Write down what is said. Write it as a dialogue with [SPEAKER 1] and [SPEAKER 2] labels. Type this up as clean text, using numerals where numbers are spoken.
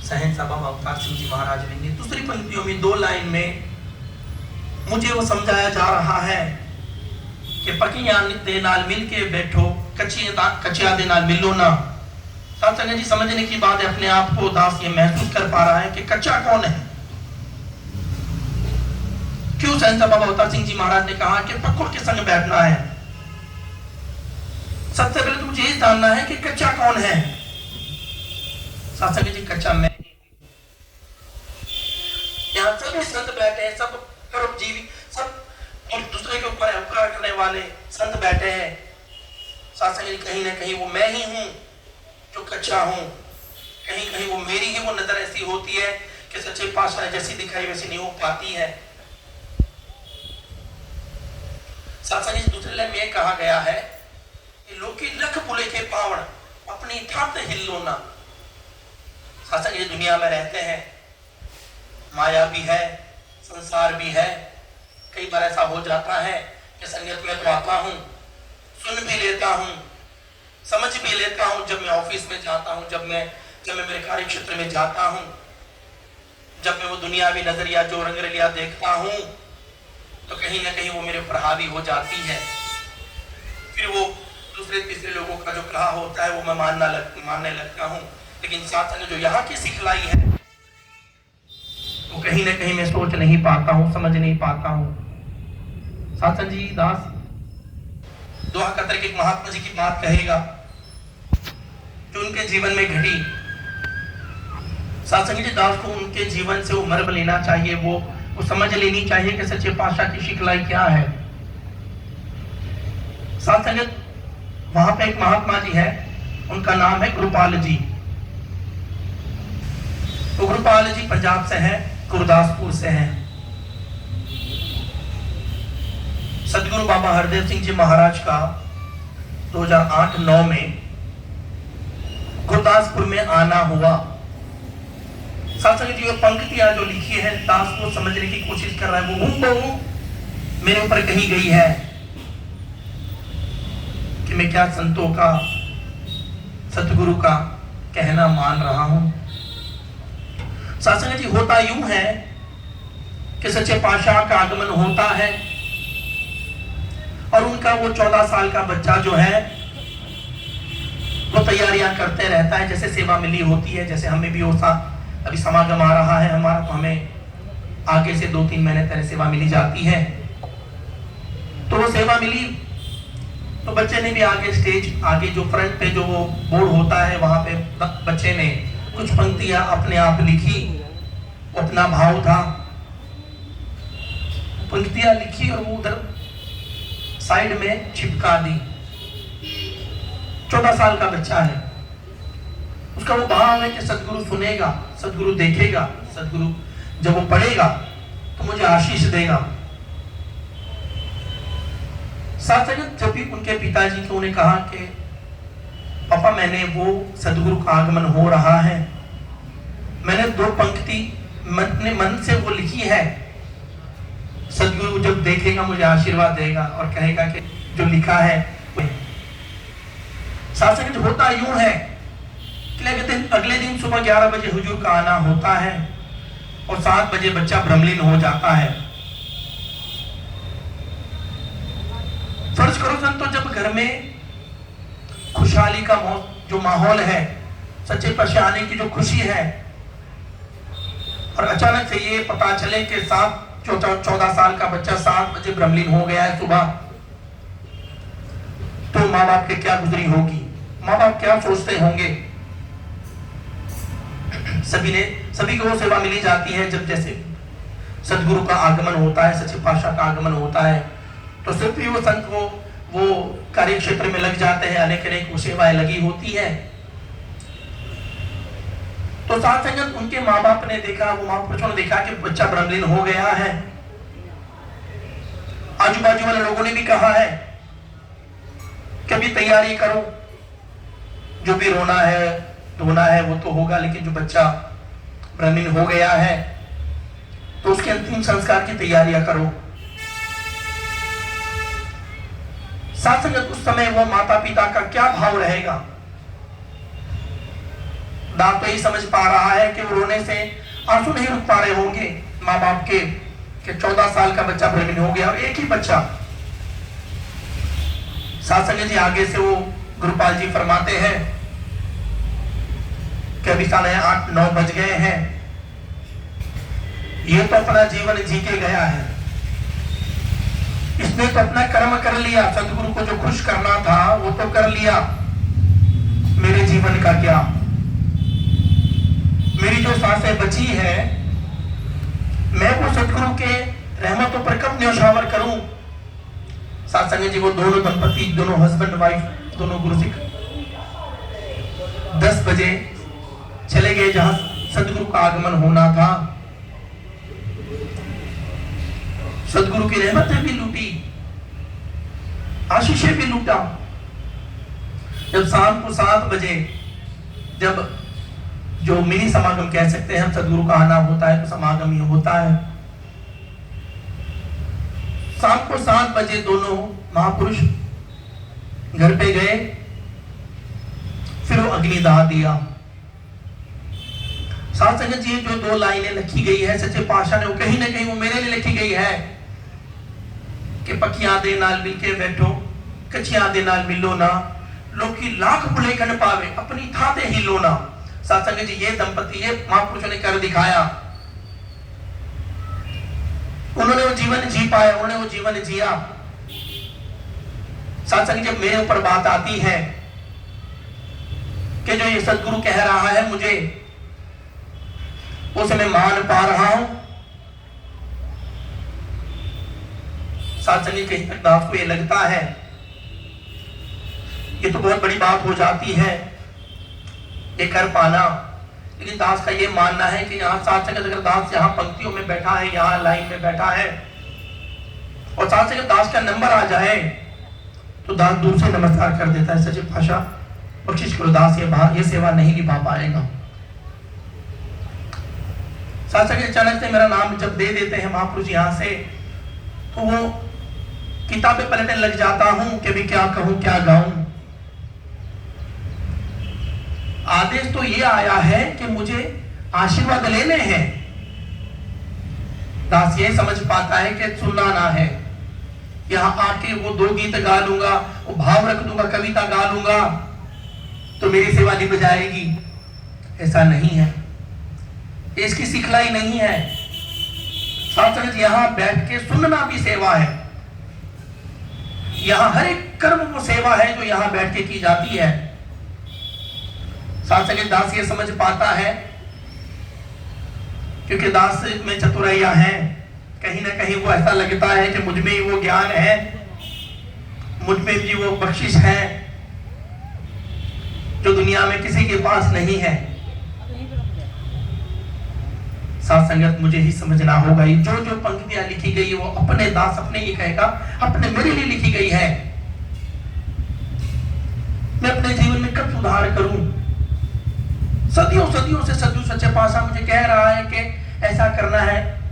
[SPEAKER 1] सहनसा बाबा अवतार सिंह जी महाराज ने दूसरी पंक्तियों में 2 लाइन में मुझे वो समझाया जा रहा है कि पकियां दे नाल मिल के बैठो, कचिया दे नाल मिलो ना। साथ संगत जी समझने की बात है, अपने आप को दास ये महसूस कर पा रहा है कि कच्चा कौन है। क्यों सहनसा बाबा अवतार सिंह जी महाराज ने कहा कि पक्कों के संग बैठना है। सबसे पहले तो मुझे ये जानना है कि कच्चा कौन है। साथ संगत जी कच्चा मैं। यहाँ सभी संत बैठे हैं, सब परोपजीवी, सब और दूसरे के ऊपर उपकार करने वाले संत बैठे हैं। साथ संगत कहीं ना कहीं वो मैं ही हूं जो कच्चा हूं, कहीं कहीं वो मेरी ही वो नजर ऐसी होती है कि सच्चे पातशाह जैसी दिखाई वैसी नहीं हो पाती है। साथ संगत दूसरे लाइन में कहा गया है कि लोकी लख बुले के पावण अपनी ठात हिलो ना। साथ संगत दुनिया में रहते हैं, माया भी है, संसार भी है। कई बार ऐसा हो जाता है कि संगत में तो आता हूं, सुन भी लेता हूं, समझ भी लेता हूं, जब मैं ऑफिस में जाता हूं, जब मैं मेरे कार्य क्षेत्र में जाता हूं, जब मैं वो दुनियावी नजरिया जो रंगरलिया देखता हूं, तो कहीं ना कहीं वो मेरे पर हावी हो जाती है। फिर वो दूसरे तीसरे लोगों का जो कहा होता है वो मैं मानने लगता हूं। लेकिन साथ संग जो यहाँ की सिखलाई है वो कहीं ना कहीं मैं सोच नहीं पाता हूं, समझ नहीं पाता हूं। साथ जी दास दुआ कतर के महात्मा जी की बात कहेगा जो उनके जीवन में घटी। साथ जी दास को उनके जीवन से वो मर्म लेना चाहिए, वो समझ लेनी चाहिए कि सच्चे पातशाह की सिखलाई क्या है। साथ संगत वहां पे एक महात्मा जी है, उनका नाम है गुरुपाल जी। तो गुरुपाल जी पंजाब से हैं, गुरदासपुर से हैं। सदगुरु बाबा हरदेव सिंह जी महाराज का 2008-9 में गुरदासपुर में आना हुआ। साथ संगत जी पंक्तियां जो लिखी है दास को समझने की कोशिश कर रहा है, वो हूबहू मेरे ऊपर कही गई है कि मैं क्या संतों का, सतगुरु का कहना मान रहा हूं। साथ संगत जी होता यूं है कि सच्चे पातशाह का आगमन होता है और उनका वो 14 साल का बच्चा जो है वो तैयारियां करते रहता है, जैसे सेवा मिली होती है, जैसे हमें भी होता। अभी समागम आ रहा है हमारा, तो हमें आगे से 2-3 महीने पहले सेवा मिली जाती है। तो वो सेवा मिली तो बच्चे ने भी आगे स्टेज आगे जो फ्रंट पे जो वो बोर्ड होता है वहां पे बच्चे ने कुछ पंक्तियां अपने आप लिखी, अपना भाव था, पंक्तियां लिखी और वो उधर साइड में चिपका दी। 14 साल का बच्चा है, उसका वो भाव है कि सदगुरु सुनेगा, सदगुरु देखेगा, सदगुरु जब वो पढ़ेगा तो मुझे आशीष देगा। साथ साथ जब भी उनके पिताजी को उन्हें कहा कि पापा मैंने वो सदगुरु का आगमन हो रहा है, मैंने 2 पंक्ति मन से वो लिखी है, सदगुरु जब देखेगा मुझे आशीर्वाद देगा और कहेगा कि जो लिखा है। साथ साथ होता यूं है कि अगले दिन सुबह 11 बजे हुजूर का आना होता है और 7 बजे बच्चा भ्रमलीन हो जाता है। फर्ज करो संतो जब घर में खुशहाली का जो माहौल है, सच्चे पातशाह आने की जो खुशी है, और अचानक से ये पता चले कि 14 साल का बच्चा 7 बजे भ्रमलीन हो गया है सुबह, तो माँ बाप के क्या गुजरी होगी, माँ बाप क्या सोचते होंगे। सभी को वो सेवा मिली जाती है जब जैसे सदगुरु का आगमन होता है, सच्चे पातशाह का आगमन होता है, तो सिर्फ ही वो संत वो कार्य क्षेत्र में लग जाते हैं, अनेक सेवाएं लगी होती है। तो साथ संगत उनके माँ बाप ने देखा, वो महापुरुषों ने देखा कि बच्चा भ्रमलीन हो गया है। आजू बाजू वाले लोगों ने भी कहा है कि अभी तैयारी करो, जो भी रोना है धोना है वो तो होगा, लेकिन जो बच्चा भ्रमलीन हो गया है तो उसके अंतिम संस्कार की तैयारियां करो। साथ संगत उस समय वो माता पिता का क्या भाव रहेगा। दास तो यही समझ पा रहा है कि वो रोने से आंसू नहीं रुक पा रहे होंगे माँ बाप के, कि 14 साल का बच्चा प्रेग्नेंट हो गया और एक ही बच्चा। साथ संगत जी आगे से वो गुरुपाल जी फरमाते हैं कि अभी साढ़े 8-9 बज गए हैं, ये तो अपना जीवन जी के गया है, इसने तो अपना कर्म कर लिया, सदगुरु को जो खुश करना था वो तो कर लिया, मेरे जीवन का क्या? मेरी जो सांसें बची है मैं वो सदगुरु के रहमतों पर कब न्यौछावर करूं? साथ संगत जी वो दोनों दंपति, दोनों हस्बैंड वाइफ, दोनों गुरुसिख 10 बजे चले गए जहां सदगुरु का आगमन होना था। सदगुरु की रहमतें भी लूटी, आशीषें भी लूटा। जब शाम को 7 बजे जब जो मिनी समागम कह सकते हैं हम, सदगुरु का आना होता है तो समागम ही होता है। शाम को 7 बजे दोनों महापुरुष घर पे गए, फिर वो अग्निदाह दिया। साथ संगत जी जो 2 लाइनें लिखी गई है सच्चे पातशाह ने, वो कहीं ना कहीं वो मेरे लिए लिखी गई है कि पक्कियां दे नाल मिलके बैठो, कच्चियां दे नाल मिलो ना, लोकी लाख भुले कन पावे, अपनी थां ते हिलो ना। साथ संगत जी ये दंपति, ये महापुरुषों ने कर दिखाया। उन्होंने वो जीवन जी पाया, उन्होंने वो जीवन जिया। साथ संगत जब मेरे ऊपर बात आती है कि जो ये सदगुरु कह रहा है मुझे, उसे मैं मान पा रहा हूं। साथ संगत कहीं तक दास को ये लगता है ये तो बहुत बड़ी बात हो जाती है ये कर पाना, लेकिन दास का ये मानना है कि यहाँ साथ संगत अगर दास यहाँ पंक्तियों में बैठा है, यहाँ लाइन में बैठा है और साथ संगत दास का नंबर आ जाए तो दास दूर से नमस्कार कर देता है, सच्चे पातशाह कोशिश करो, दास ये सेवा नहीं निभा पाएगा। साथ संगत अचानक से मेरा नाम जब दे देते हैं महापुरुष यहाँ से, तो वो किताबें पलटने लग जाता हूं कि भी क्या कहूं क्या गाऊं। आदेश तो ये आया है कि मुझे आशीर्वाद लेने हैं। दास ये समझ पाता है कि सुनना ना है, यहां आके वो 2 गीत गा लूंगा, वो भाव रख दूंगा, कविता गा लूंगा तो मेरी सेवा निभ जाएगी, ऐसा नहीं है, इसकी सिखलाई नहीं है। साथ यहां बैठ के सुनना भी सेवा है, यहां हर एक कर्म वो सेवा है जो यहां बैठ के की जाती है। साथ संगत दास ये समझ पाता है क्योंकि दास में चतुराइयां हैं, कहीं ना कहीं वो ऐसा लगता है कि मुझ में ही वो ज्ञान है, मुझ में भी वो बख्शिश है जो दुनिया में किसी के पास नहीं है। साथ संगत मुझे ही समझना होगा, जो जो पंक्तियां लिखी गई वो अपने दास अपने ही कहेगा, अपने मेरे लिए लिखी गई है। मैं अपने जीवन में कब सुधार करूं? सदियों सदियों से सदगुरु सच्चे पातशाह मुझे कह रहा है कि ऐसा करना है,